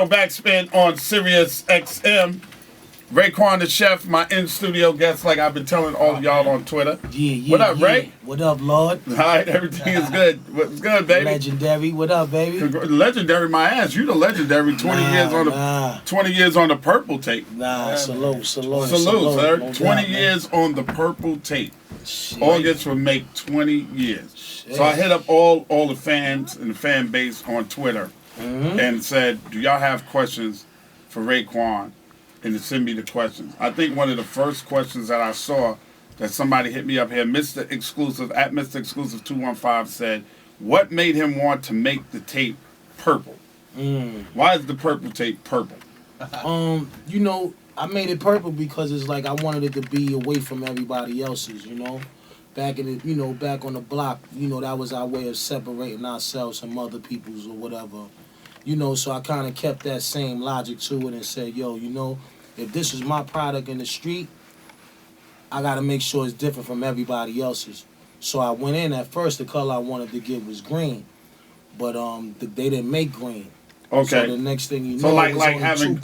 Radio Backspin on Sirius XM. Raekwon the chef, my in-studio guest, like I've been telling all of y'all on Twitter. Yeah. What up, Ray? What up, Lord? All right, everything is good. What's good, baby? Legendary. What up, baby? Legendary, my ass. You the legendary. 20 years on the purple tape. Salute, sir. No 20 doubt, years on the purple tape. Shit. August will make 20 years. Shit. So I hit up all the fans and the fan base on Twitter and said, do y'all have questions for Raekwon? And to send me the questions. I think one of the first questions that I saw that somebody hit me up here, Mr. Exclusive, at Mr. Exclusive 215 said, what made him want to make the tape purple? Why is the purple tape purple? You know, I made it purple because it's like I wanted it to be away from everybody else's, you know. Back in the, back on the block, that was our way of separating ourselves from other people's or whatever. So I kind of kept that same logic to it and said, yo, if this is my product in the street, I got to make sure it's different from everybody else's. So I went in, at first, the color I wanted to get was green. But they didn't make green. Okay. So the next thing you know, so like having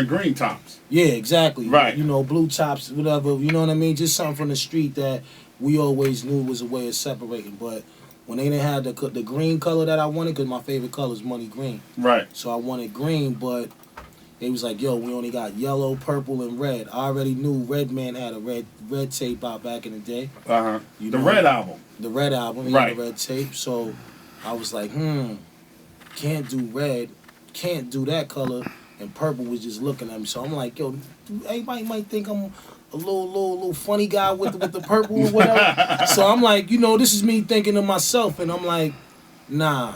green tops. Yeah, exactly. Right. Blue tops, whatever. You know what I mean? Just something from the street that we always knew was a way of separating. But when they didn't have the green color that I wanted, because my favorite color is money green. Right. So I wanted green, but they was like, yo, we only got yellow, purple, and red. I already knew Redman had a red tape out back in the day. The Red album. The Red album, he had a red tape. So I was like, can't do red, can't do that color, and purple was just looking at me. So I'm like, yo, everybody might think I'm a little funny guy with the purple or whatever. So I'm like, this is me thinking to myself, and I'm like, nah,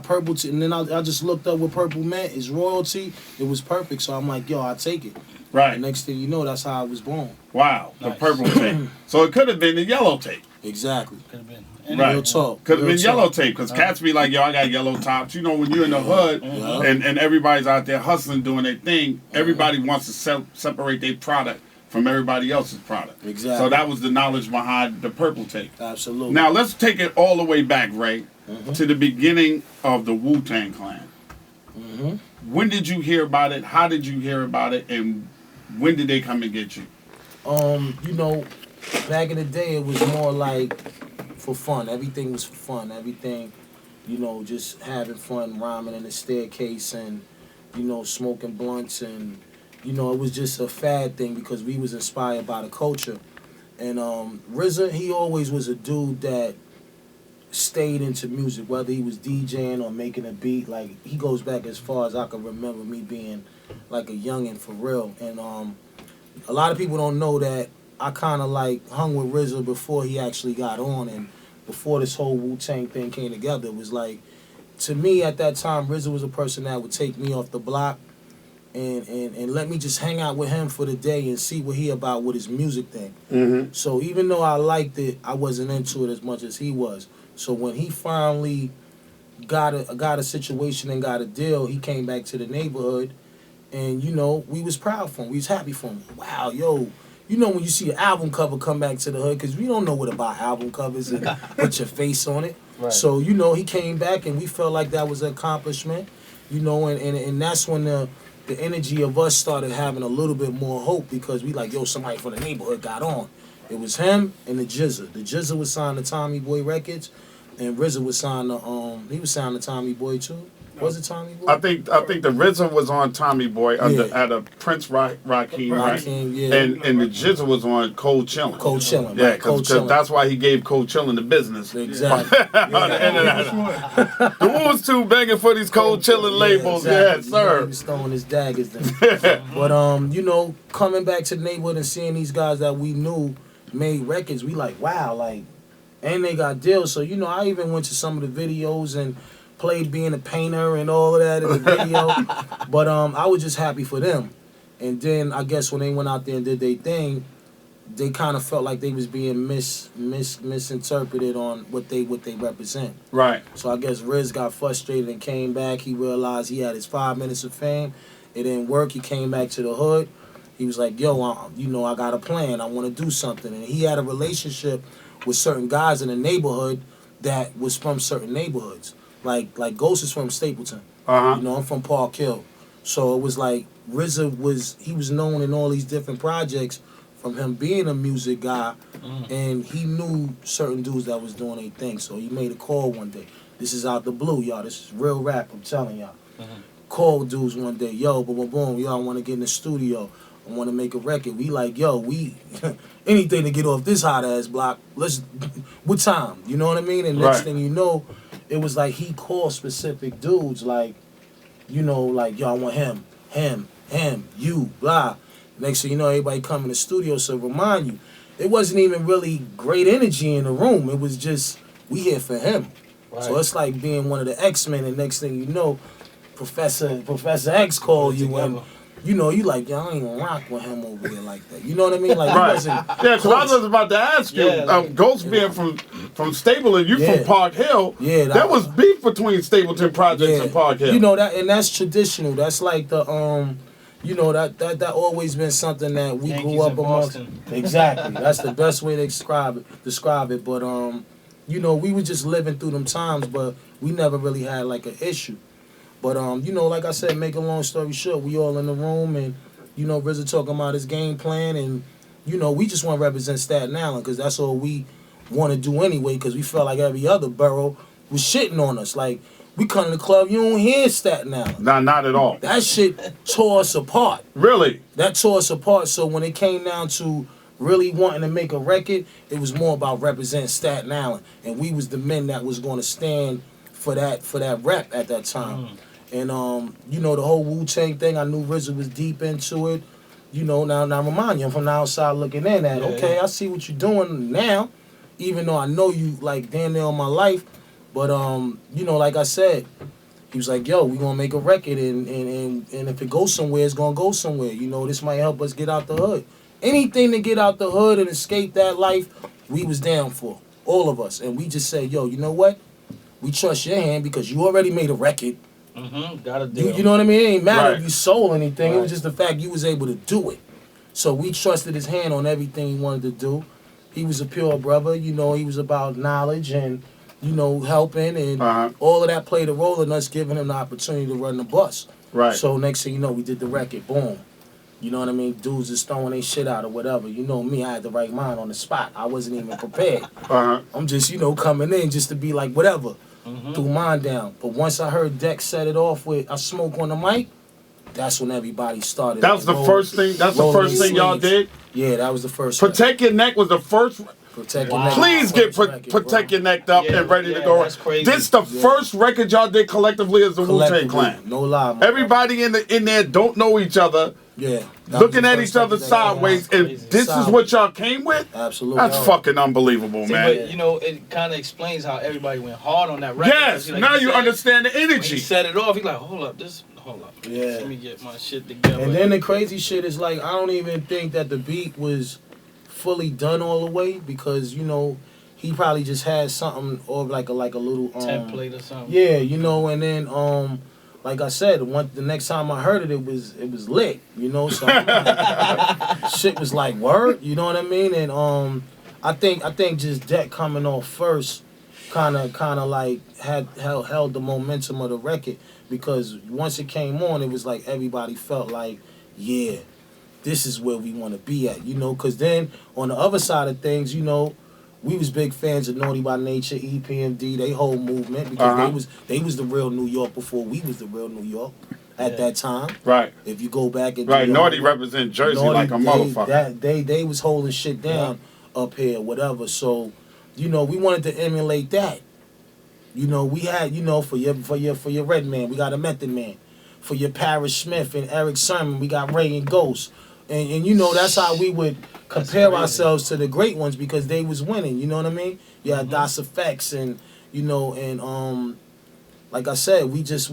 purple. And then I just looked up what purple meant. It's royalty. It was perfect. So I'm like, yo, I'll take it. Right. And next thing you know, that's how I was born. Wow, the purple tape. So it could have been the yellow tape. Exactly. Could have been. Right. Real talk. Could have been yellow tape, because cats be like, yo, I got yellow tops. When you're in the hood and everybody's out there hustling, doing their thing, everybody wants to separate their product from everybody else's product. Exactly. So that was the knowledge behind the purple tape. Absolutely. Now let's take it all the way back, Ray, to the beginning of the Wu-Tang Clan. When did you hear about it? How did you hear about it? And when did they come and get you? Back in the day, it was more like for fun. Everything was for fun. Everything, just having fun, rhyming in the staircase and, smoking blunts. And, it was just a fad thing because we was inspired by the culture. And RZA, he always was a dude that stayed into music, whether he was DJing or making a beat. Like, he goes back as far as I can remember me being like a youngin' for real. And a lot of people don't know that I kind of like hung with RZA before he actually got on, and before this whole Wu-Tang thing came together. It was like, to me at that time, RZA was a person that would take me off the block and let me just hang out with him for the day and see what he about with his music thing. So even though I liked it, I wasn't into it as much as he was. So when he finally got a situation and got a deal, he came back to the neighborhood, and we was proud for him. We was happy for him. Wow, yo. When you see an album cover come back to the hood, because we don't know what about album covers and put your face on it. Right. So, he came back and we felt like that was an accomplishment, and that's when the energy of us started having a little bit more hope, because we like, yo, somebody from the neighborhood got on. It was him and the GZA. The GZA was signed to Tommy Boy Records, and RZA was signed to, he was signed to Tommy Boy too. Was it Tommy Boy? I think the RZA was on Tommy Boy at a Prince Rakim, right? Yeah. And the GZA was on Cold Chillin'. Cold Chillin', yeah, right. because that's why he gave Cold Chillin' the business. Exactly. On the internet. The Wolves too begging for these Cold Chillin' labels. Exactly. Yes, sir. He was throwing his daggers then. But coming back to the neighborhood and seeing these guys that we knew made records, we like, wow, like, and they got deals. So I even went to some of the videos and played being a painter and all of that in the video. But I was just happy for them. And then I guess when they went out there and did their thing, they kind of felt like they was being misinterpreted on what they represent. Right. So I guess Riz got frustrated and came back. He realized he had his 5 minutes of fame. It didn't work. He came back to the hood. He was like, yo, I got a plan. I want to do something. And he had a relationship with certain guys in the neighborhood that was from certain neighborhoods. Like Ghost is from Stapleton. I'm from Park Hill. So it was like RZA was known in all these different projects from him being a music guy, and he knew certain dudes that was doing their thing. So he made a call one day. This is out the blue, y'all. This is real rap. I'm telling y'all. Called dudes one day, yo, boom, boom, boom. Y'all want to get in the studio? I want to make a record. We like, yo, we anything to get off this hot ass block. Let's, what time? You know what I mean? And next thing you know, it was like he called specific dudes, like, you know, like, yo, I want him, you, blah. Next thing you know, everybody come in the studio. So remind you, it wasn't even really great energy in the room. It was just, we here for him. Right. So it's like being one of the X-Men, and next thing you know, Professor X called you, and you know, you like, yo, I ain't gonna rock with him over there like that. You know what I mean? Like, right. Yeah, because I was about to ask you, Ghost being from Stapleton, you from Park Hill. Yeah, there was beef between Stapleton Projects and Park Hill. You know that, and that's traditional. That's like the you know, that always been something that we grew up amongst. Exactly. That's the best way to describe it. But you know, we were just living through them times, but we never really had like an issue. But you know, like I said, make a long story short, we all in the room, and you know, RZA talking about his game plan, and you know, we just want to represent Staten Island because that's all we want to do anyway. Because we felt like every other borough was shitting on us. Like, we come to the club, you don't hear Staten Island. Nah, not at all. That shit tore us apart. Really? That tore us apart. So when it came down to really wanting to make a record, it was more about representing Staten Island, and we was the men that was going to stand for that rep at that time. And you know, the whole Wu-Tang thing, I knew RZA was deep into it. You know, now remind you, I'm from the outside looking in at, okay, I see what you're doing now, even though I know you like damn near all my life. But you know, like I said, he was like, yo, we gonna make a record, and if it goes somewhere, it's gonna go somewhere. You know, this might help us get out the hood. Anything to get out the hood and escape that life, we was down for, all of us. And we just said, yo, you know what? We trust your hand because you already made a record. Got a deal. You know what I mean? It ain't matter if you sold anything. It was just the fact you was able to do it. So we trusted his hand on everything he wanted to do. He was a pure brother. You know, he was about knowledge and, you know, helping. And all of that played a role in us giving him the opportunity to run the bus. Right. So next thing you know, we did the record. Boom. You know what I mean? Dudes is throwing their shit out or whatever. You know me, I had the right mind on the spot. I wasn't even prepared. I'm just, you know, coming in just to be like, whatever. Threw mine down. But once I heard Dex set it off with I smoke on the mic, that's when everybody started. That was the first thing. That's the first thing y'all did. Yeah, that was the first. Protect Your Neck was the first. Protect Your Neck. Please get Protect Your Neck up and ready to go. That's crazy. This the first record y'all did collectively as the Wu-Tang Clan. No lie. Everybody in there don't know each other. Yeah. Looking at each other sideways, and this is what y'all came with? Absolutely. That's fucking unbelievable, man. But, you know, it kind of explains how everybody went hard on that record. Yes, like, now you understand the energy. When he set it off, he's like, hold up. Yeah. Let me get my shit together. And then the crazy shit is like, I don't even think that the beat was fully done all the way because, you know, he probably just had something or like a little template or something. Yeah, you know, and then like I said, the next time I heard it, it was lit, you know. So shit was like word, you know what I mean? And I think just Deck coming off first, kind of like held the momentum of the record because once it came on, it was like everybody felt like, yeah, this is where we want to be at, you know. Because then on the other side of things, you know, we was big fans of Naughty by Nature, EPMD, they whole movement because they was the real New York before we was the real New York at that time. Right. If you go back and Naughty represent Jersey like a motherfucker. They was holding shit down up here, whatever. So, you know, we wanted to emulate that. You know, we had, you know, for your Red Man, we got a Method Man. For your Parrish Smith and Eric Sermon, we got Ray and Ghost. And you know, that's how we would compare ourselves to the great ones because they was winning, you know what I mean? You had Das Effects and, you know, and like I said, we just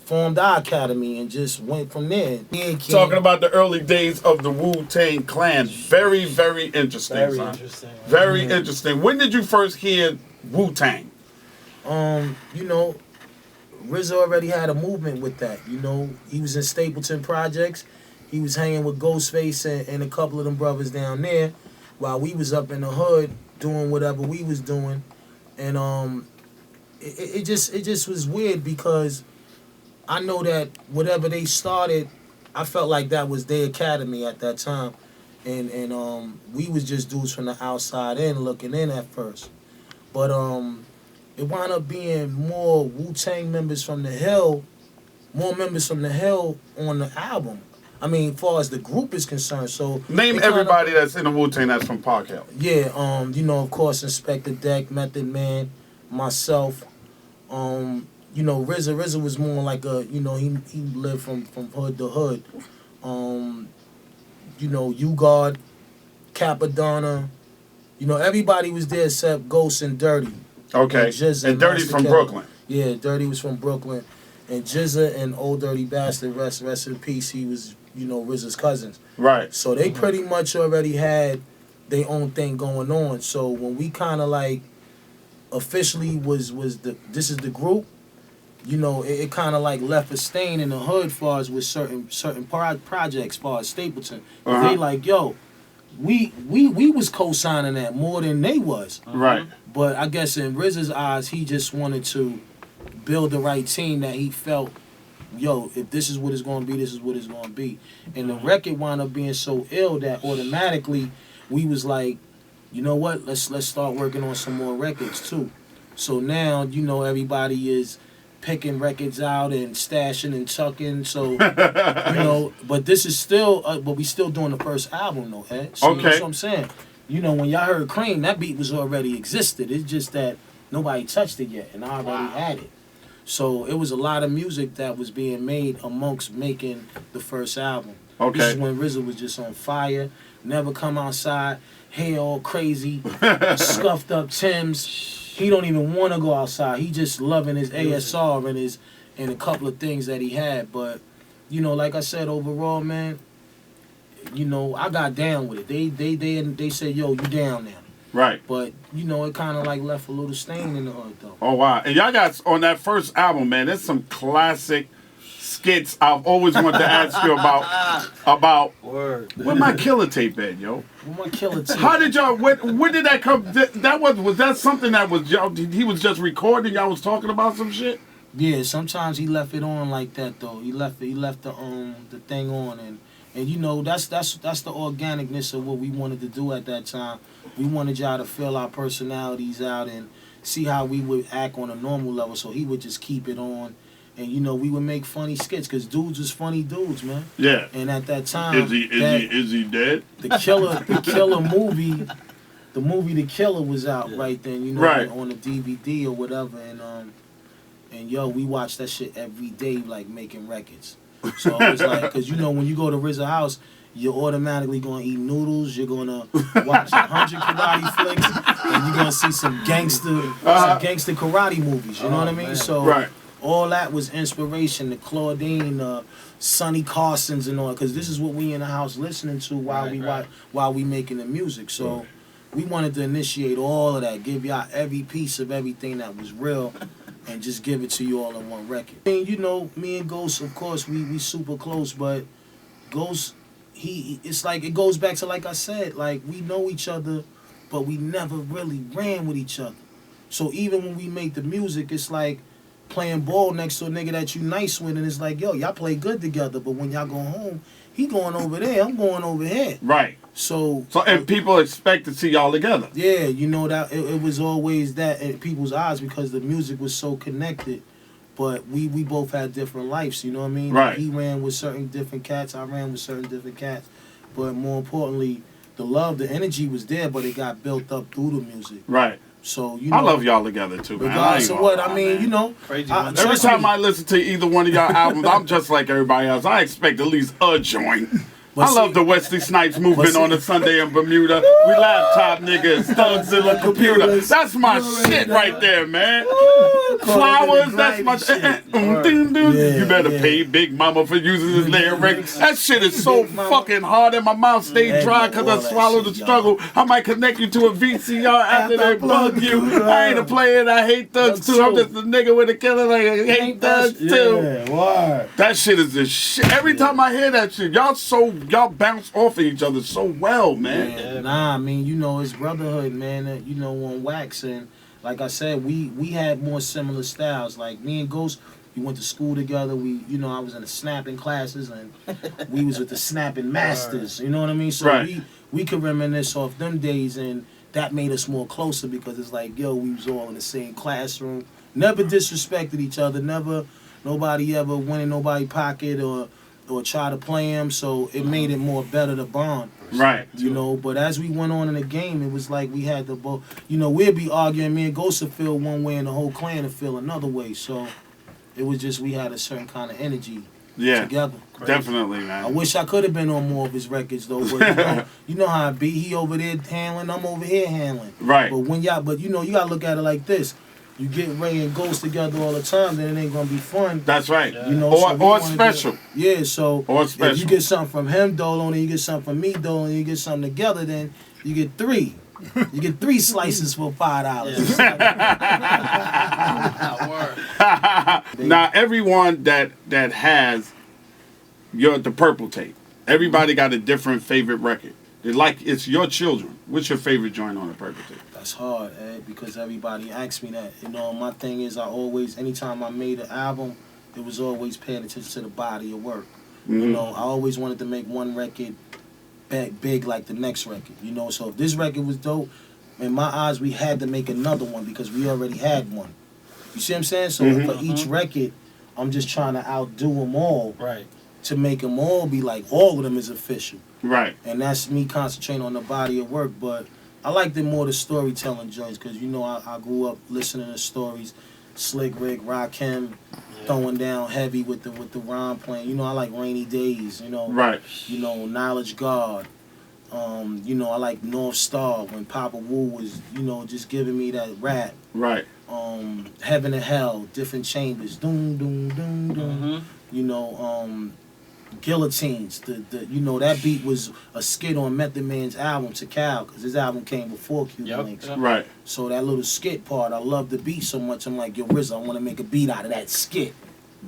formed our academy and just went from there. Talking about the early days of the Wu-Tang Clan, very, very interesting. Very interesting. When did you first hear Wu-Tang? You know, RZA already had a movement with that. You know, he was in Stapleton Projects. He was hanging with Ghostface and a couple of them brothers down there while we was up in the hood doing whatever we was doing. And it just was weird because I know that whatever they started, I felt like that was their academy at that time, and we was just dudes from the outside in looking in at first, but it wound up being more Wu-Tang members from the Hill, more members from the Hill on the album. I mean, as far as the group is concerned, so Name everybody that's in the Wu-Tang that's from Park Hill. yeah, you know, of course, Inspector Deck, Method Man, myself, you know, RZA was more like a, you know, he lived from hood to hood. You know, U-Guard, Capadonna, you know, everybody was there except Ghost and Dirty. Okay. And Dirty's from Brooklyn. Yeah, Dirty was from Brooklyn. And Jizza and Old Dirty Bastard, rest in peace, he was, you know, RZA's cousins. Right. So they pretty much already had their own thing going on. So when we kind of like officially was this is the group, you know, it kind of like left a stain in the hood far as with certain projects, far as Stapleton. They like, yo, we was co-signing that more than they was. Right. But I guess in RZA's eyes, he just wanted to build the right team that he felt, yo, if this is what it's going to be, this is what it's going to be. And the record wound up being so ill that automatically we was like, you know what, let's start working on some more records too. So now, you know, everybody is picking records out and stashing and chucking. So, you know, but this is still, but we still doing the first album though, Ed. So, okay. That's what I'm saying. You know, when y'all heard Cream, that beat was already existed. It's just that nobody touched it yet, and I already had it. So it was a lot of music that was being made amongst making the first album. Okay. This is when RZA was just on fire, never come outside, hair all crazy, scuffed up Timbs. He don't even want to go outside. He just loving his ASR and a couple of things that he had. But, you know, like I said, overall, man, you know, I got down with it. They said, yo, you down now. Right. But, you know, it kind of like left a little stain in the hood, though. Oh, wow. And y'all got, on that first album, man, there's some classic skits I've always wanted to ask you about. Word. Where my killer tape at, yo? Where my killer tape? How did y'all, when did that come? Was that something that was, y'all, he was just recording, y'all was talking about some shit? Yeah, sometimes he left it on like that, though. He left the thing on, and you know, that's the organicness of what we wanted to do at that time. We wanted y'all to feel our personalities out and see how we would act on a normal level. So he would just keep it on, and you know, we would make funny skits because dudes was funny dudes, man. Yeah. And at that time, is he dead? The Killer movie, the movie The Killer was out right then, you know, right. on the DVD or whatever, and yo, we watched that shit every day, like making records. So it was like, because you know, when you go to RZA house, you're automatically going to eat noodles, you're going to watch 100 karate flicks, and you're going to see some gangster karate movies, you know what I mean? Man. So right. all that was inspiration, the Claudine, Sonny Carsons and all, because this is what we in the house listening to while we making the music. So we wanted to initiate all of that, give y'all every piece of everything that was real, and just give it to you all in one record. I mean, you know, me and Ghost, of course, we super close, but Ghost, it's like, it goes back to, like I said, like, we know each other, but we never really ran with each other. So even when we make the music, it's like playing ball next to a nigga that you nice with, and it's like, yo, y'all play good together, but when y'all go home, he going over there, I'm going over here. Right. So and people expect to see y'all together. Yeah, you know, that it was always that in people's eyes because the music was so connected. But we both had different lives, you know what I mean? Right. He ran with certain different cats, I ran with certain different cats. But more importantly, the love, the energy was there, but it got built up through the music. Right. So, you know, I love y'all together too, man. Regardless of what, I mean, man. you know. Every time I listen to either one of y'all albums, I'm just like everybody else. I expect at least a joint. I love the Wesley Snipes movement on a Sunday in Bermuda. We laptop niggas, thugs in the computer. That's my shit right there, man. Flowers, that's my shit. You better pay Big Mama for using his lyrics. That shit is so fucking hard and my mouth stayed dry because I swallowed the struggle. I might connect you to a VCR after they bug you. I ain't a player and I hate thugs too. I'm just a nigga with a killer like I hate thugs too. That shit is the shit. Every time I hear that shit, y'all bounce off of each other so well, man. Yeah, nah, I mean, you know, it's brotherhood, man. You know, on wax, and like I said, we had more similar styles. Like me and Ghost, We went to school together. I was in the snapping classes, and we was with the snapping masters. You know what I mean? So we could reminisce off them days, and that made us more closer because it's like, yo, we was all in the same classroom. Never disrespected each other. Nobody ever went in nobody's pocket or try to play him. So it made it more better to bond. Right. But as we went on in the game, it was like we had to both. We'd be arguing. Me and Ghost would feel one way, and the whole clan would feel another way. So. It was just we had a certain kind of energy together. Definitely, man. I wish I could have been on more of his records though, but you know how it be. He over there handling, I'm over here handling. Right. But you gotta look at it like this. You get Ray and Ghost together all the time, then it ain't gonna be fun. That's right. Yeah. Or special. So or special. If you get something from him, Dolo, and you get something from me, Dolo, and you get something together, then you get 3. You get 3 slices for $5. Now everyone that has the purple tape, everybody got a different favorite record. It's your children. What's your favorite joint on the purple tape? That's hard, Ed, because everybody asks me that. My thing is anytime I made an album, it was always paying attention to the body of work. Mm-hmm. I always wanted to make one record big like the next record. So if this record was dope, in my eyes, we had to make another one because we already had one. You see what I'm saying? So for each record, I'm just trying to outdo them all. Right. To make them all be like, all of them is official. Right. And that's me concentrating on the body of work. But I like the storytelling joints because, I grew up listening to stories. Slick Rick, Raekwon, throwing down heavy with the rhyme playing. I like Rainy Days, Right. Knowledge God. I like North Star when Papa Wu was, just giving me that rap. Right. Heaven and Hell, Different Chambers, doom, doom, doom, doom. Guillotines, that beat was a skit on Method Man's album to Cal, because his album came before Cuban Links. Right. So that little skit part, I love the beat so much. I'm like, yo, RZA, I want to make a beat out of that skit.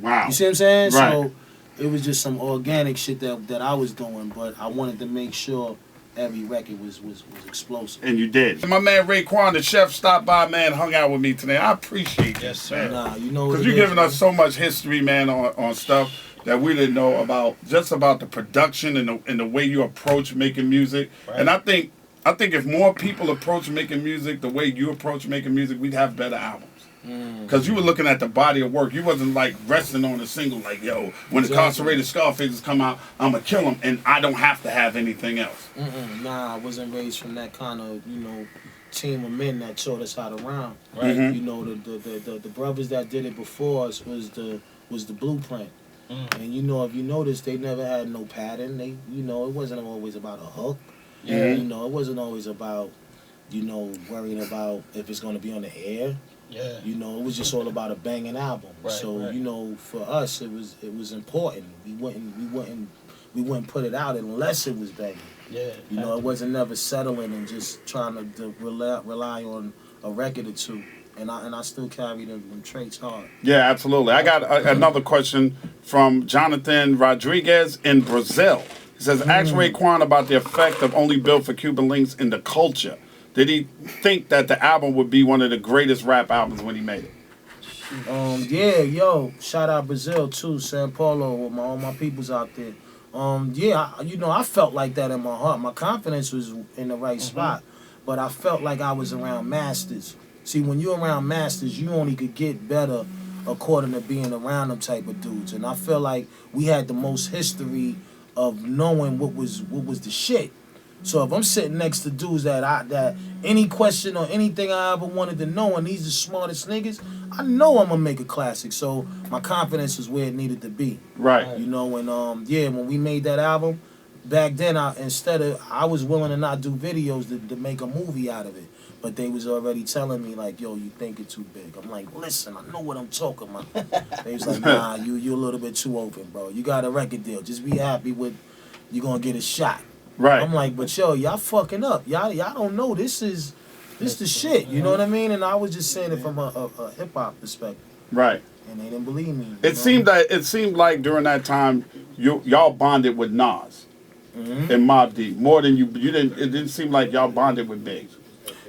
Wow. You see what I'm saying? Right. So it was just some organic shit that I was doing, but I wanted to make sure every record was explosive. And you did. My man Raekwon, the chef, stopped by, man, hung out with me today. I appreciate it. Yes, sir. Nah, because you're giving us so much history, man, on stuff that we didn't know about the production and the way you approach making music. Right. And I think if more people approach making music the way you approach making music, we'd have better albums. Because you were looking at the body of work. You wasn't like resting on a single like, yo, when Incarcerated Scarfaces come out, I'm going to kill them and I don't have to have anything else. Nah, I wasn't raised from that kind of, team of men that taught us how to rhyme. Right. The brothers that did it before us was the blueprint. And if you notice, they never had no pattern. They, it wasn't always about a hook. Yeah. It wasn't always about, worrying about if it's going to be on the air. Yeah. It was just all about a banging album. Right, so, for us, it was important. We wouldn't put it out unless it was banging. Yeah. It wasn't never settling and just trying to rely on a record or two. And I still carry them traits hard. Yeah, absolutely. I got another question from Jonathan Rodriguez in Brazil. He says, ask Raekwon about the effect of Only Built for Cuban Links in the culture. Did he think that the album would be one of the greatest rap albums when he made it? Shout out Brazil too, Sao Paulo, with all my peoples out there. I felt like that in my heart. My confidence was in the right spot, but I felt like I was around masters. See, when you're around masters, you only could get better according to being around them type of dudes. And I feel like we had the most history of knowing what was the shit. So if I'm sitting next to dudes that any question or anything I ever wanted to know, and these the smartest niggas, I know I'm gonna make a classic. So my confidence was where it needed to be. Right. When we made that album, back then I was willing to not do videos to make a movie out of it. But they was already telling me, like, yo, you think it's too big. I'm like, listen, I know what I'm talking about. They was like, nah, you a little bit too open, bro. You got a record deal. Just be happy with you gonna get a shot. Right. I'm like, but yo, y'all fucking up. Y'all don't know this the shit. You know what I mean? And I was just saying it from a hip hop perspective. Right. And they didn't believe me. It seemed like during that time y'all bonded with Nas and Mobb Deep more than you didn't. It didn't seem like y'all bonded with Big.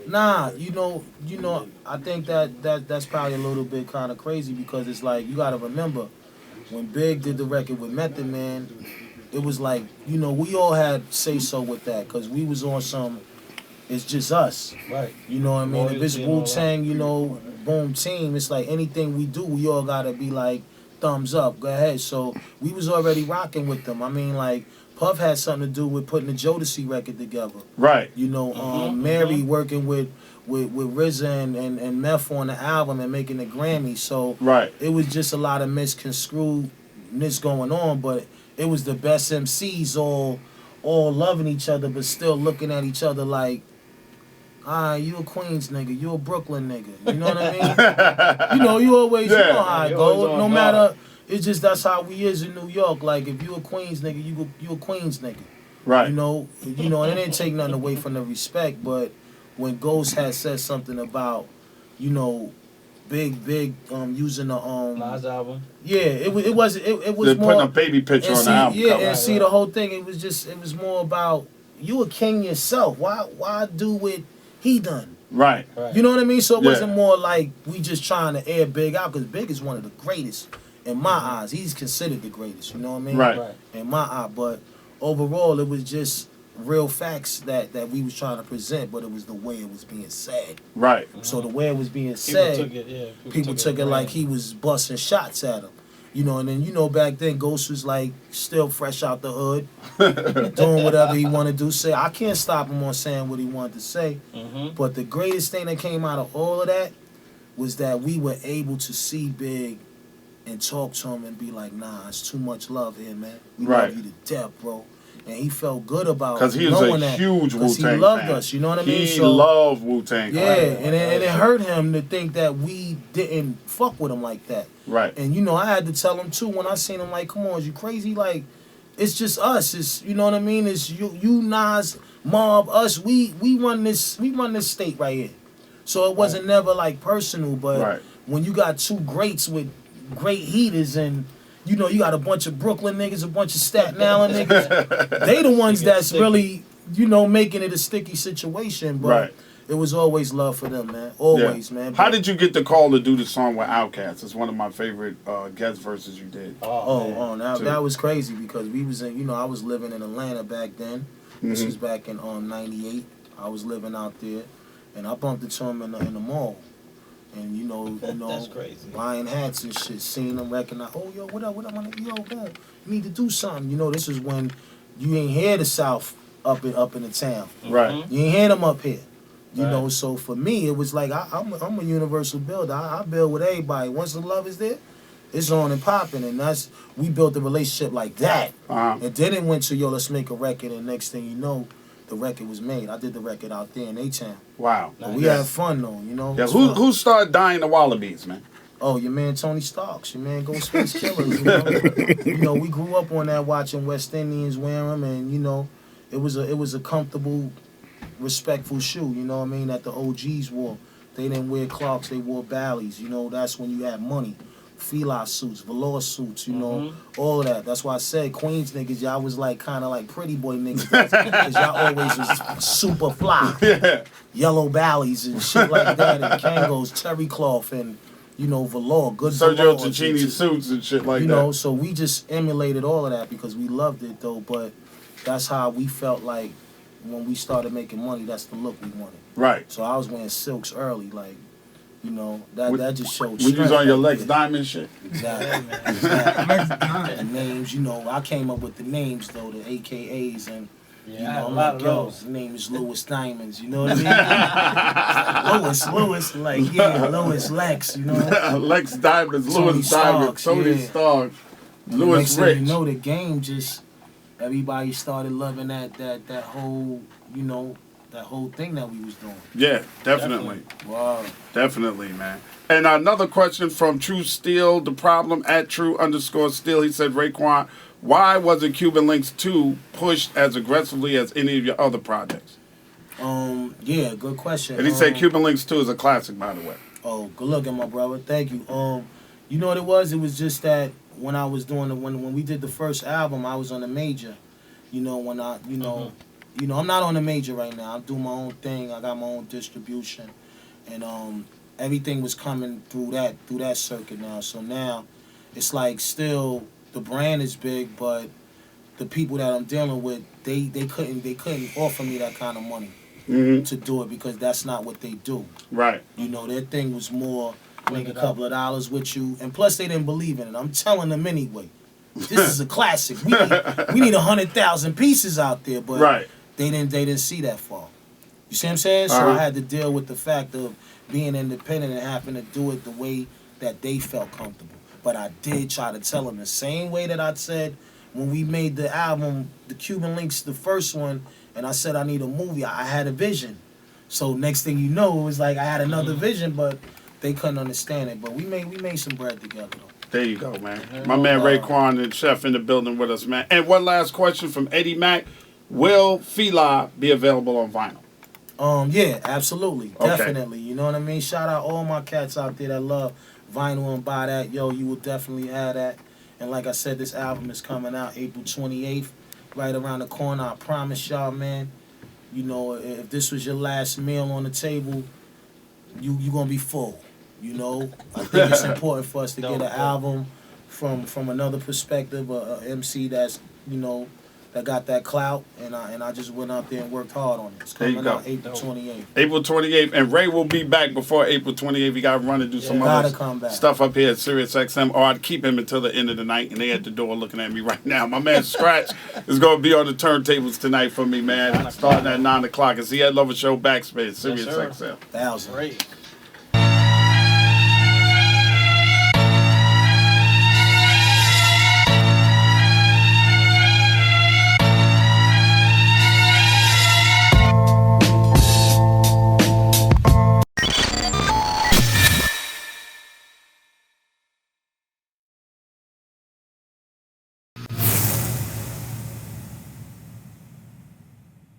Nah, I think that's probably a little bit kind of crazy because it's like you got to remember when Big did the record with Method Man, it was like we all had say so with that because we was on some. It's just us. Right. You know what I mean? If it's Loyalty and all Wu Tang, boom team, it's like anything we do, we all gotta be like thumbs up. Go ahead. So we was already rocking with them. I mean, like Puff had something to do with putting the Jodeci record together. Right. Mary working with RZA and Meth on the album and making the Grammy. So Right. it was just a lot of misconstruedness going on, but it was the best MCs all loving each other, but still looking at each other like, you a Queens nigga, you a Brooklyn nigga. You know what I mean? You always, you know how it go. No matter, it's just that's how we is in New York. Like, if you a Queens nigga, you a Queens nigga. Right. And it didn't take nothing away from the respect, but when Ghost had said something about, Big using the Nas album. Yeah, it was They're more putting a baby picture on the album. Yeah, cover. and see the whole thing. It was more about you a king yourself. Why do what he done? Right. You know what I mean? So it wasn't more like we just trying to air Big out because Big is one of the greatest in my eyes. He's considered the greatest. You know what I mean? Right. In my eye, but overall, it was just real facts that we was trying to present, but it was the way it was being said. Right. So the way it was being said, people took it like he was busting shots at him. And then back then Ghost was like still fresh out the hood, doing whatever he wanted to do. Say I can't stop him on saying what he wanted to say. But the greatest thing that came out of all of that was that we were able to see Big and talk to him and be like, nah, it's too much love here, man. We love you to death, bro. And he felt good about because he was a huge Wu Tang fan. He loved us, you know what I mean? He loved Wu Tang. Yeah, and it hurt him to think that we didn't fuck with him like that. Right. And I had to tell him too when I seen him, like, come on, is you crazy? Like, it's just us. It's you know what I mean? It's you Nas, Mob, us. We run this state right here. So it wasn't never like personal, but when you got two greats with great heaters and you got a bunch of Brooklyn niggas, a bunch of Staten Island niggas. They the ones that's really, making it a sticky situation. But it was always love for them, man. Always, man. How did you get the call to do the song with Outkast? It's one of my favorite guest verses you did. That was crazy because we was in, I was living in Atlanta back then. This was back in 98. I was living out there. And I bumped into him in the mall. And That's crazy. Buying hats and shit, seeing them recognize, yo, what up, yo, boom, you need to do something. This is when you ain't hear the South up in the town. Right. You ain't hear them up here. So for me, it was like, I'm a universal builder. I build with everybody. Once the love is there, it's on and popping. And we built a relationship like that. And then it went to, let's make a record. And next thing you know, the record was made. I did the record out there in A-Town. Wow. But we had fun though, Yeah, who started dying the Wallabies, man? Oh, your man Tony Starks, your man Ghostface Killers. We grew up on that watching West Indians wear them, and it was a comfortable, respectful shoe. You know what I mean? That the OGs wore. They didn't wear Clarks, they wore Bally's. That's when you had money. Fila suits, velour suits, all of that. That's why I said Queens niggas, y'all was like kind of like pretty boy niggas because y'all always was super fly. Yeah. Yellow Bally's and shit like that, and Kangos, terry cloth, and velour, good Sergio velour. Tacchini suits and shit like that. So we just emulated all of that because we loved it though. But that's how we felt like when we started making money. That's the look we wanted. Right. So I was wearing silks early, like. That just showed strength. When you was on your Lex Diamond shit. Exactly. The names, I came up with the names though, the AKAs, and I'm like, yo, his name is Louis Diamonds. You know what I mean? Louis, like Louis Lex. Lex Diamonds, Louis Diamonds, Tony Stark, Louis Rich. The game just everybody started loving that whole that whole thing that we was doing. Yeah, definitely. Wow. Definitely, man. And another question from True Steel, the problem at True_Steel. He said, Raekwon, why wasn't Cuban Links 2 pushed as aggressively as any of your other projects? Yeah, good question. And he said Cuban Links 2 is a classic, by the way. Oh, good looking, my brother. Thank you. You know what it was? It was just that when I was doing when we did the first album, I was on a major. When I you know, I'm not on the major right now. I'm doing my own thing. I got my own distribution, and everything was coming through that circuit now. So now, it's like still the brand is big, but the people that I'm dealing with, they couldn't offer me that kind of money to do it because that's not what they do. Right. You know, their thing was more make a couple of dollars with you, and plus they didn't believe in it. I'm telling them anyway. This is a classic. We need 100,000 pieces out there, but Right. they didn't see that far. You see what I'm saying? So I had to deal with the fact of being independent and having to do it the way that they felt comfortable. But I did try to tell them the same way that I said when we made the album, the Cuban Links, the first one, and I said I need a movie. I had a vision. So next thing you know, it was like I had another vision, but they couldn't understand it. But we made some bread together though. There you go, man. My man Raekwon and Chef in the building with us, man. And one last question from Eddie Mack. Will Fila be available on vinyl? Yeah, absolutely. Okay. Definitely. You know what I mean? Shout out all my cats out there that love vinyl and buy that. Yo, you will definitely have that. And like I said, this album is coming out April 28th, right around the corner. I promise y'all, man. You know, if this was your last meal on the table, you gonna be full. You know, I think it's important for us to get an album from another perspective, a MC that's, you know, that got that clout, and I just went out there and worked hard on it. It's coming out April 28th. April 28th, and Ray will be back before April 28th. He got to run and do some other stuff up here at Sirius XM, or I'd keep him until the end of the night, and they at the door looking at me right now. My man Scratch is going to be on the turntables tonight for me, man, starting at 9 o'clock. It's the Ed Lover Show Backspin, Sirius XM. 1,000.